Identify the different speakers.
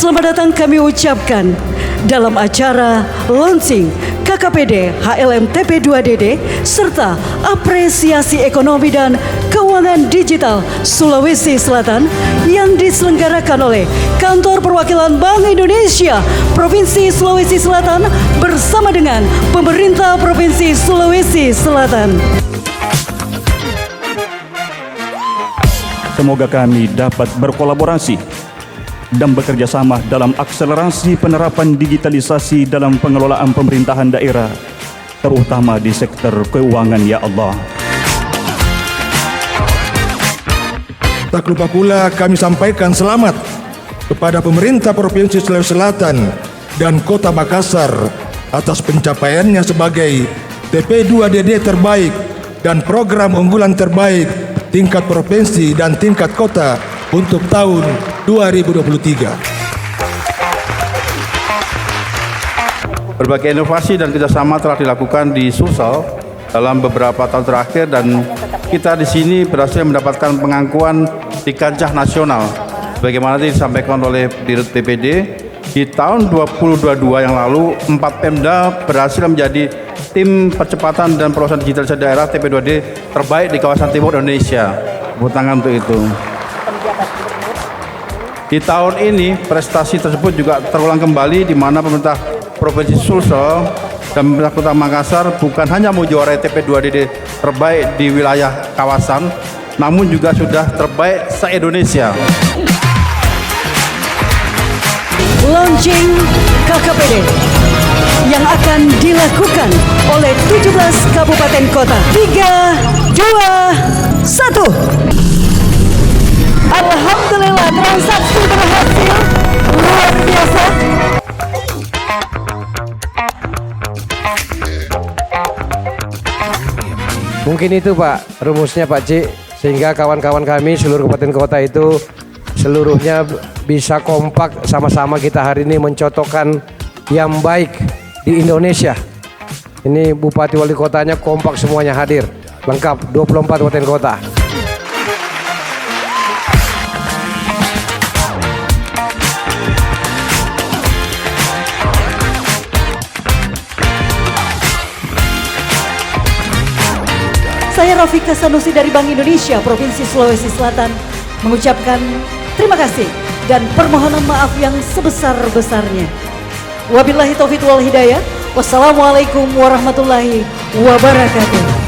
Speaker 1: Selamat datang kami ucapkan dalam acara launching KKPD HLM TP2DD serta apresiasi ekonomi dan keuangan digital Sulawesi Selatan yang diselenggarakan oleh Kantor Perwakilan Bank Indonesia Provinsi Sulawesi Selatan bersama dengan Pemerintah Provinsi Sulawesi Selatan.
Speaker 2: Semoga kami dapat berkolaborasi dan bekerja sama dalam akselerasi penerapan digitalisasi dalam pengelolaan pemerintahan daerah, terutama di sektor keuangan, ya Allah.
Speaker 3: Tak lupa pula kami sampaikan selamat kepada pemerintah Provinsi Sulawesi Selatan dan Kota Makassar atas pencapaiannya sebagai TP2DD terbaik dan program unggulan terbaik tingkat provinsi dan tingkat kota untuk tahun 2023.
Speaker 4: Berbagai inovasi dan kerjasama telah dilakukan di Sulsel dalam beberapa tahun terakhir dan kita di sini berhasil mendapatkan pengakuan di kancah nasional. Bagaimana disampaikan oleh Dirut PPD, di tahun 2022 yang lalu 4 Pemda berhasil menjadi tim percepatan dan perluasan digitalisasi daerah TP2D terbaik di kawasan timur Indonesia. Tepuk tangan untuk itu. Di tahun ini prestasi tersebut juga terulang kembali di mana pemerintah Provinsi Sulsel dan pemerintah Kota Makassar bukan hanya menjuarai TP2DD terbaik di wilayah kawasan, namun juga sudah terbaik se-Indonesia.
Speaker 1: Launching KKPD yang akan dilakukan oleh 17 kabupaten kota. 3, 2, 1. Alhamdulillah, transaksi berhasil. Luar biasa.
Speaker 5: Mungkin itu Pak, rumusnya Pak Cik, sehingga kawan-kawan kami seluruh kabupaten kota itu seluruhnya bisa kompak sama-sama kita hari ini mencotokkan yang baik di Indonesia. Ini Bupati Wali Kotanya kompak semuanya hadir, lengkap 24 kabupaten kota.
Speaker 1: Saya Rafika Sanusi dari Bank Indonesia Provinsi Sulawesi Selatan mengucapkan terima kasih dan permohonan maaf yang sebesar-besarnya. Wabillahi taufiq wal hidayah. Wassalamualaikum warahmatullahi wabarakatuh.